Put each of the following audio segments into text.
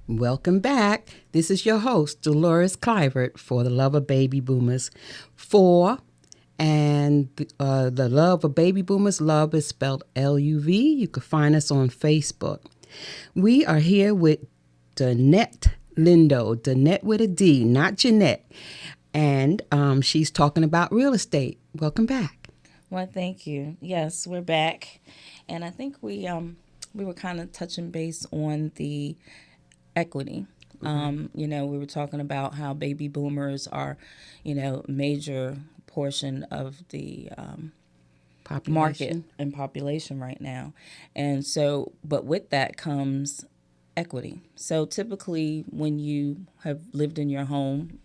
Welcome back. This is your host, Dolores Clivert, for the Love of Baby Boomers. The Love of Baby Boomers, love is spelled L-U-V. You can find us on Facebook. We are here with Danette Lindo, Danette with a D, not Jeanette. And she's talking about real estate. Welcome back. Well, thank you. Yes, we're back, and I think we were kind of touching base on the equity. We were talking about how baby boomers are, major portion of the market Population. and population right now, and so, but with that comes equity. So typically, when you have lived in your home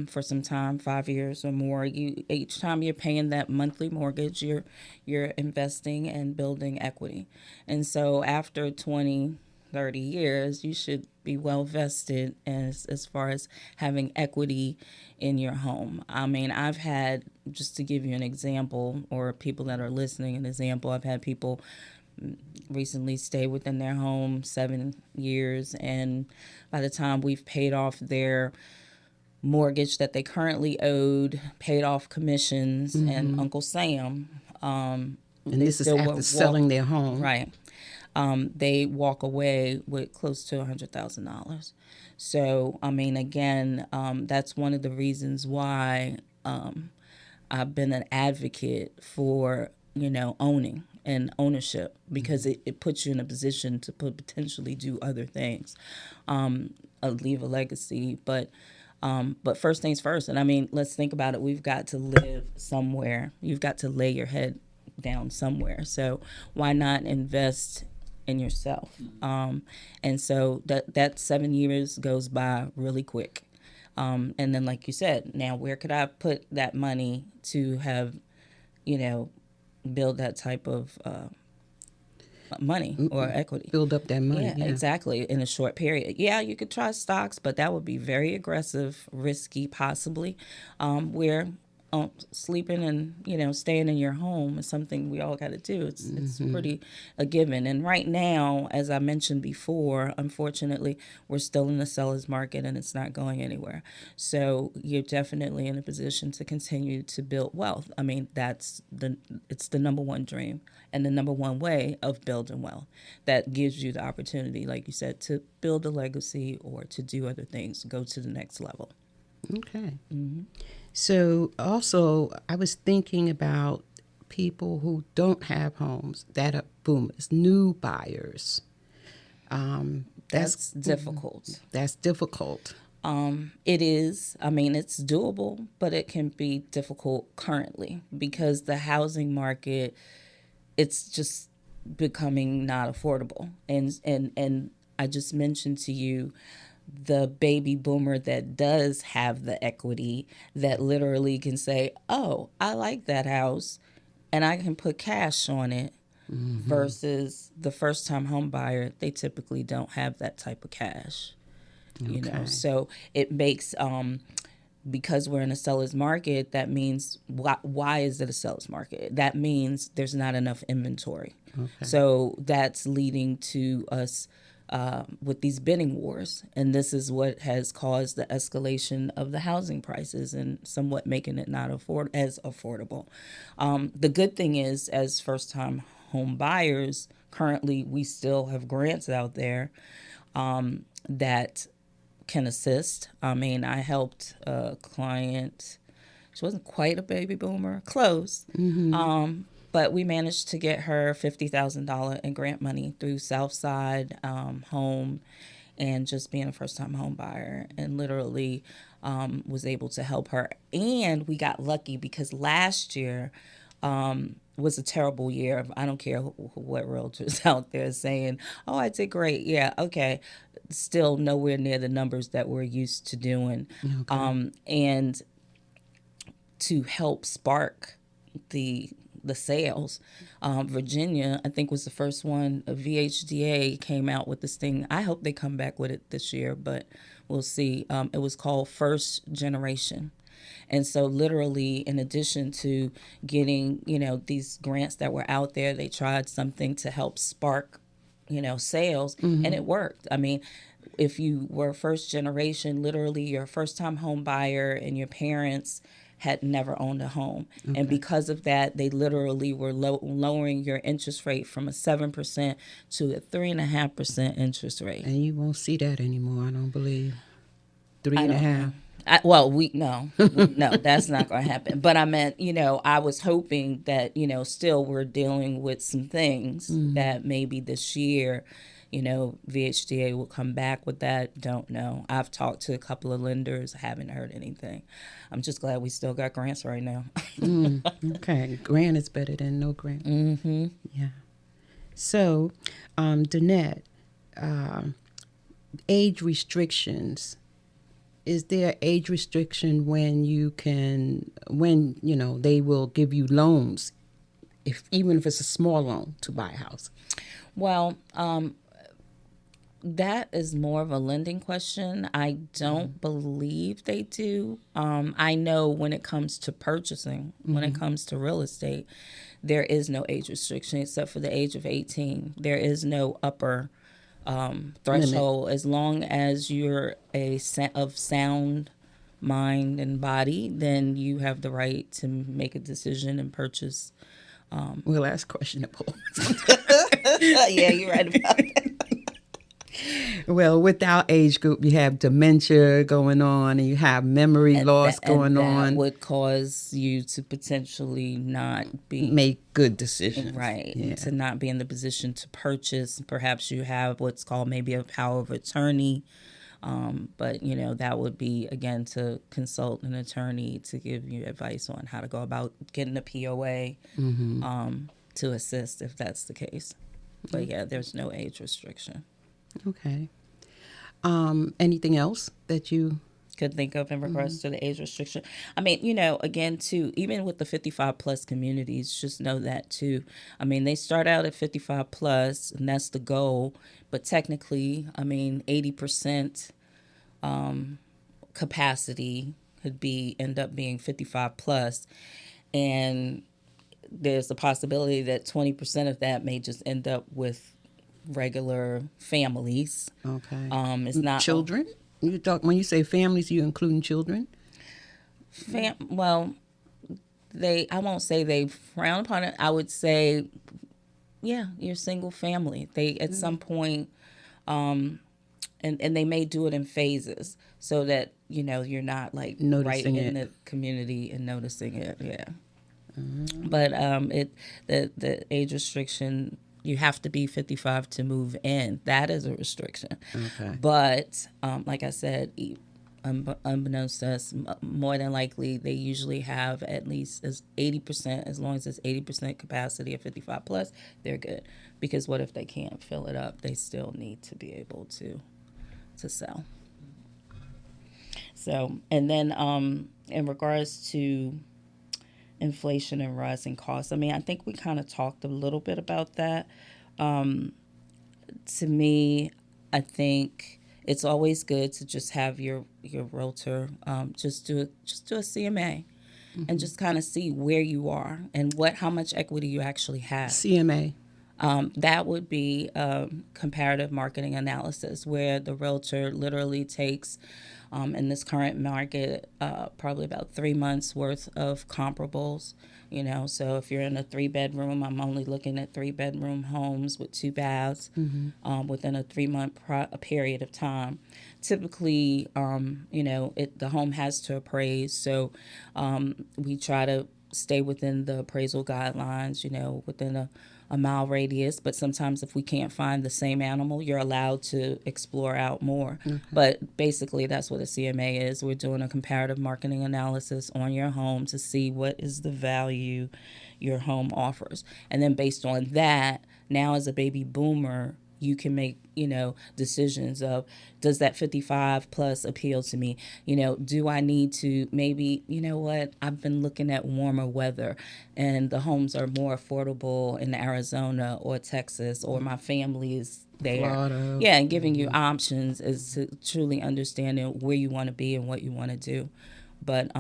for some time, 5 years or more. Each time you're paying that monthly mortgage, you're investing and building equity. And so after 20, 30 years, you should be well vested as far as having equity in your home. I mean, I've had, just to give you an example, or people that are listening an example, I've had people recently stay within their home 7 years, and by the time we've paid off their mortgage that they currently owed, paid off commissions, and Uncle Sam. And this is after selling their home. Right. They walk away with close to $100,000. So, I mean, again, that's one of the reasons why I've been an advocate for, owning and ownership, because it puts you in a position to potentially do other things, leave a legacy. But first things first. And I mean, let's think about it. We've got to live somewhere. You've got to lay your head down somewhere. So why not invest in yourself? And so that 7 years goes by really quick. And then, like you said, now where could I put that money to have, build that type of money or equity? Build up that money. Yeah, exactly. In a short period. Yeah, you could try stocks, but that would be very aggressive, risky, possibly. Where sleeping and staying in your home is something we all got to do. It's pretty a given. And right now, as I mentioned before, unfortunately, we're still in the seller's market and it's not going anywhere. So you're definitely in a position to continue to build wealth. I mean, it's the number one dream and the number one way of building wealth. That gives you the opportunity, like you said, to build a legacy or to do other things, go to the next level. Okay. So also, I was thinking about people who don't have homes that are boomers, new buyers. That's difficult. That's difficult. It is. I mean, it's doable, but it can be difficult currently because the housing market, it's just becoming not affordable. And I just mentioned to you the baby boomer that does have the equity, that literally can say, oh, I like that house and I can put cash on it, versus the first time home buyer. They typically don't have that type of cash. Okay. So it makes, because we're in a seller's market, that means why is it a seller's market? That means there's not enough inventory. Okay. So that's leading to us with these bidding wars. And this is what has caused the escalation of the housing prices and somewhat making it not as affordable. The good thing is, as first-time home buyers, currently we still have grants out there that can assist. I mean, I helped a client. She wasn't quite a baby boomer, close. But we managed to get her $50,000 in grant money through Southside Home, and just being a first-time home buyer, and literally was able to help her. And we got lucky because last year was a terrible year. I don't care what realtors out there saying, oh, I did great. Yeah, okay. Still nowhere near the numbers that we're used to doing. Okay. And to help spark the sales, Virginia, I think, was the first one. VHDA came out with this thing. I hope they come back with it this year, but we'll see. It was called First Generation. And so literally, in addition to getting, these grants that were out there, they tried something to help spark, sales, and it worked. I mean, if you were first generation, literally you're a first time home buyer and your parents had never owned a home. Okay. And because of that, they literally were lowering your interest rate from a 7% to a 3.5% interest rate. And you won't see that anymore, I don't believe. 3.5. No, that's not going to happen. But I meant, I was hoping that, still we're dealing with some things that maybe this year, VHDA will come back with that. Don't know. I've talked to a couple of lenders. Haven't heard anything. I'm just glad we still got grants right now. Okay. Grant is better than no grant. Mm-hmm. Yeah. So, Danette, age restrictions. Is there age restriction when they will give you loans, even if it's a small loan to buy a house? Well, that is more of a lending question. I don't believe they do. I know when it comes to purchasing, when it comes to real estate, there is no age restriction except for the age of 18. There is no upper threshold. Limit. As long as you're of sound mind and body, then you have the right to make a decision and purchase. Well, that's questionable. Yeah, you're right about that. Well, with our age group, you have dementia going on and you have memory loss going on. That would cause you to potentially not make good decisions. Right. Yeah. To not be in the position to purchase. Perhaps you have what's called maybe a power of attorney. But, that would be, again, to consult an attorney to give you advice on how to go about getting a POA to assist if that's the case. But, yeah, there's no age restriction. Okay. Anything else that you could think of in regards to the age restriction? I mean, again, too, even with the 55 plus communities, just know that too. I mean, they start out at 55 plus, and that's the goal. But technically, 80% capacity could end up being 55 plus, and there's a possibility that 20% of that may just end up with regular families. Okay. It's not children. When you say families, you including children? Well, I won't say they frown upon it. I would say, yeah, you're single family. They at some point, and they may do it in phases so that you're not like noticing right in the community and noticing it. Yeah. But the age restriction. You have to be 55 to move in. That is a restriction. Okay. But like I said, unbeknownst to us, more than likely they usually have at least 80%. As long as it's 80% capacity of 55 plus, they're good. Because what if they can't fill it up? They still need to be able to sell. So, and then in regards to inflation and rising costs. I think we kind of talked a little bit about that. To me, I think it's always good to just have your realtor just do a CMA and just kind of see where you are and how much equity you actually have. CMA. That would be comparative marketing analysis, where the realtor literally takes, in this current market, probably about 3 months worth of comparables. So if you're in a 3-bedroom, I'm only looking at 3-bedroom homes with 2 baths within a 3-month period of time. Typically, the home has to appraise, so we try to stay within the appraisal guidelines, within a mile radius, but sometimes if we can't find the same animal, you're allowed to explore out more. Okay. But basically that's what a CMA is. We're doing a comparative marketing analysis on your home to see what is the value your home offers. And then based on that, now as a baby boomer, you can make, decisions of, does that 55 plus appeal to me? Do I need to maybe, I've been looking at warmer weather and the homes are more affordable in Arizona or Texas, or my family is there. Florida. Yeah, and giving you options is to truly understanding where you want to be and what you want to do. But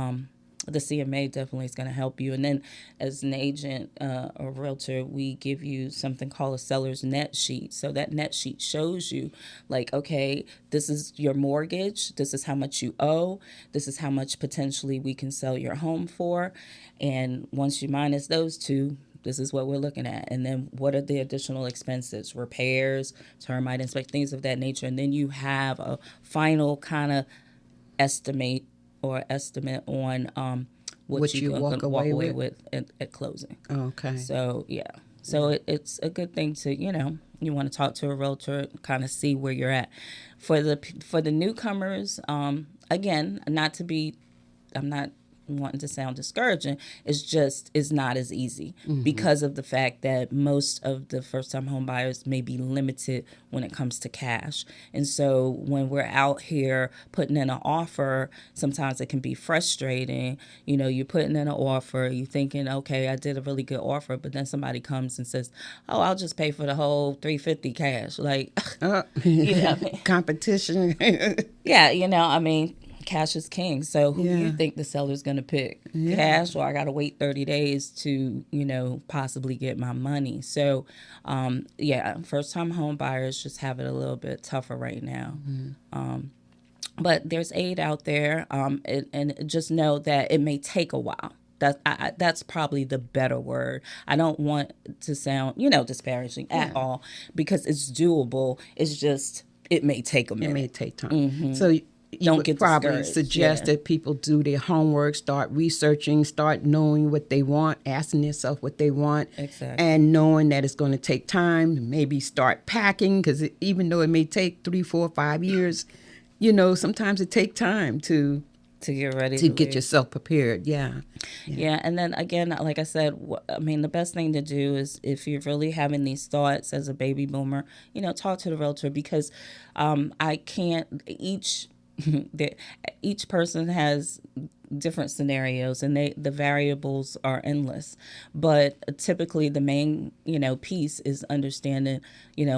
the CMA definitely is going to help you. And then as an agent or realtor, we give you something called a seller's net sheet. So that net sheet shows you like, okay, this is your mortgage. This is how much you owe. This is how much potentially we can sell your home for. And once you minus those two, this is what we're looking at. And then what are the additional expenses, repairs, termite inspection, things of that nature. And then you have a final kind of estimate on what you you can walk walk away away with? with at closing. Okay. So yeah, so it's a good thing to you want to talk to a realtor, kind of see where you're at. For the newcomers, again, I'm not wanting to sound discouraging. It's not as easy because of the fact that most of the first time home buyers may be limited when it comes to cash. And so when we're out here putting in an offer, sometimes it can be frustrating. You're putting in an offer, you're thinking, okay, I did a really good offer, but then somebody comes and says, oh, I'll just pay for the whole $350 cash. Like, Competition. yeah, cash is king. So who do you Yeah. think the seller's going to pick? Cash, or I got to wait 30 days to, possibly get my money. So, first time home buyers just have it a little bit tougher right now. But there's aid out there. And just know that it may take a while. That's probably the better word. I don't want to sound, disparaging at all, because it's doable. It's just, it may take a minute. It may take time. So you Don't would get probably discouraged. suggest Yeah. that people do their homework, start researching, start knowing what they want, asking themselves what they want, Exactly. and knowing that it's going to take time. Maybe start packing, because even though it may take 3, 4, 5 years, sometimes it takes time to get ready to get leave. yourself prepared. Yeah. Yeah, and then again, like I said, the best thing to do is, if you're really having these thoughts as a baby boomer, talk to the realtor, because I can't, each person has different scenarios, and the variables are endless. But typically the main, piece is understanding,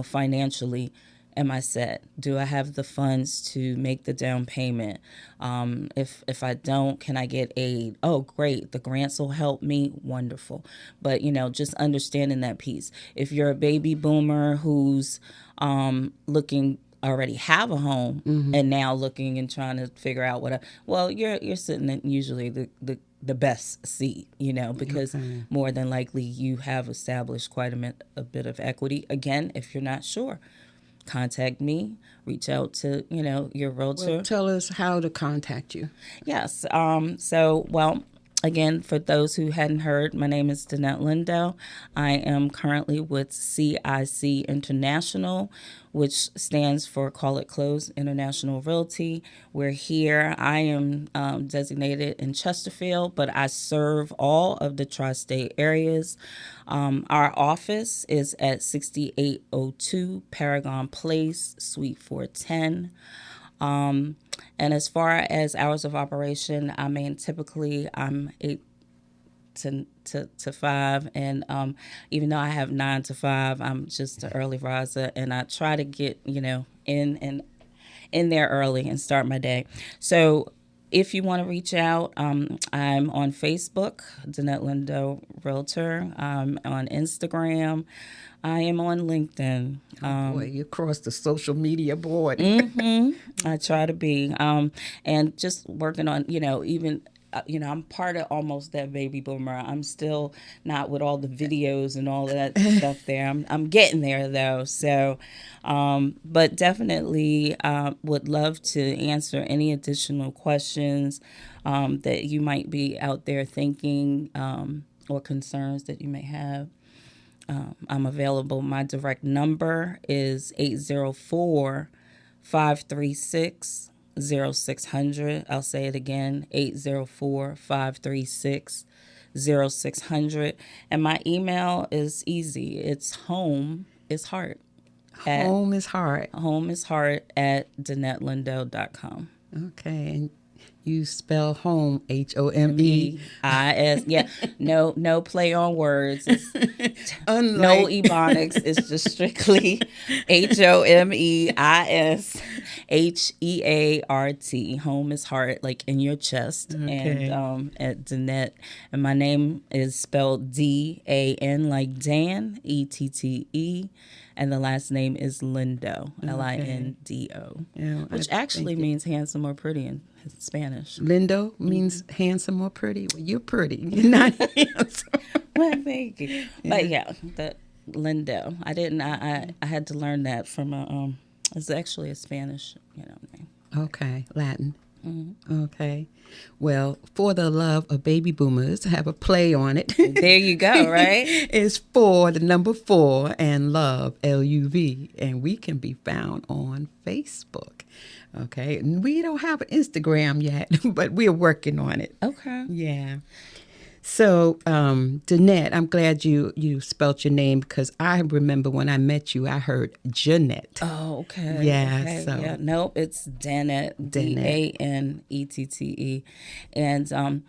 financially, am I set? Do I have the funds to make the down payment? If I don't, can I get aid? Oh, great. The grants will help me. Wonderful. But, just understanding that piece. If you're a baby boomer who's looking, already have a home, and now looking and trying to figure out you're sitting in usually the best seat, because more than likely you have established quite a bit of equity. Again, if you're not sure, contact me, reach out to, your realtor. Well, tell us how to contact you. Yes. Again, for those who hadn't heard, my name is Danette Lindo. I am currently with CIC International, which stands for Call It Close International Realty. We're here. I am designated in Chesterfield, but I serve all of the tri-state areas. Our office is at 6802 Paragon Place, Suite 410. And as far as hours of operation, typically I'm 8 to 5, and even though I have 9 to 5, I'm just an early riser, and I try to get in there early and start my day. So if you want to reach out, I'm on Facebook, Danette Lindo Realtor. I'm on Instagram. I am on LinkedIn. Boy, you crossed the social media board. I try to be, and just working on, even, I'm part of almost that baby boomer. I'm still not with all the videos and all that stuff there. I'm getting there though. So, but definitely would love to answer any additional questions that you might be out there thinking, or concerns that you may have. I'm available. My direct number is 804-536-0600. I'll say it again, 804-536-0600. And my email is easy. It's home is heart. Home is hard. Home is heart at DanetteLindo.com. Okay. And You spell home HOME. MEIS. Yeah, no play on words. It's no Unlike ebonics. It's just strictly HOMEISHEART. Home is heart, like in your chest. Okay. And at Danette, and my name is spelled DAN, like Dan, ETTE, and the last name is Lindo, LINDO, Yeah, which actually means handsome or pretty in Spanish. Lindo means handsome or pretty. Well, you're pretty. You're not handsome. Well, thank you. But yeah, the Lindo. I had to learn that from it's actually a Spanish, name. Okay, Latin. Okay. Well, for the love of baby boomers, have a play on it. There you go, right? It's for the number 4 and love, LUV. And we can be found on Facebook. Okay. And we don't have an Instagram yet, but we're working on it. Okay. Yeah. So, Danette, I'm glad you spelt your name because I remember when I met you, I heard Jeanette. Oh, okay. Yeah, Okay. so- Yeah. Nope, it's Danette, DANETTE. And I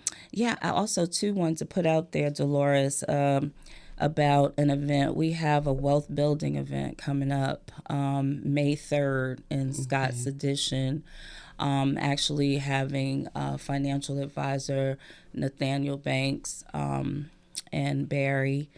also too wanted to put out there, Dolores, about an event. We have a wealth building event coming up May 3rd in Scott's Edition. Actually having financial advisor Nathaniel Banks and Barry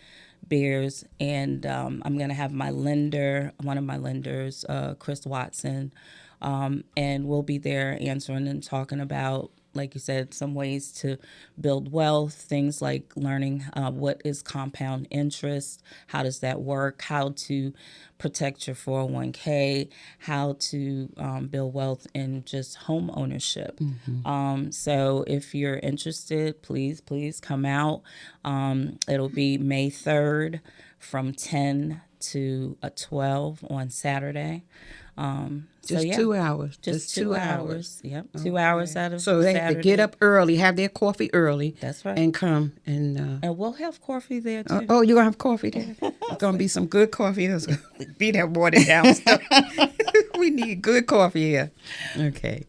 Beers, and I'm going to have one of my lenders, Chris Watson, and we'll be there answering and talking about, like you said, some ways to build wealth, things like learning what is compound interest, how does that work, how to protect your 401k, how to build wealth in just home ownership. So if you're interested, please come out. It'll be May 3rd from 10 to 12 on Saturday. Just 2 hours. Just 2 hours. Yep. 2 hours out of So they have to Saturday. get up early, have their coffee early. That's right. And come and... And we'll have coffee there too. oh, you're going to have coffee there? It's going to be some good coffee. There's going to be that watered down stuff. We need good coffee here. Okay.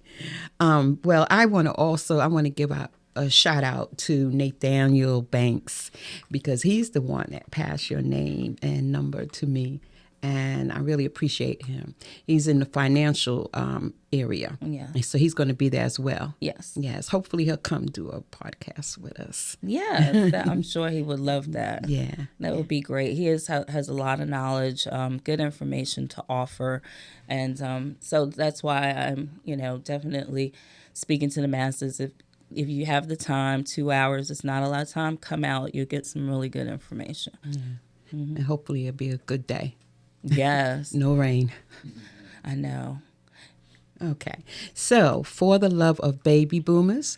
Well, I want to give a shout out to Nathaniel Banks because he's the one that passed your name and number to me. And I really appreciate him. He's in the financial area. Yeah. And so he's going to be there as well. Yes. Yes. Hopefully he'll come do a podcast with us. Yeah, I'm sure he would love that. Yeah. That would be great. He has a lot of knowledge, good information to offer. And so that's why I'm, definitely speaking to the masses. If you have the time, 2 hours, it's not a lot of time, come out. You'll get some really good information. Yeah. And hopefully it'll be a good day. Yes. No rain. I know. Okay. So, for the love of baby boomers,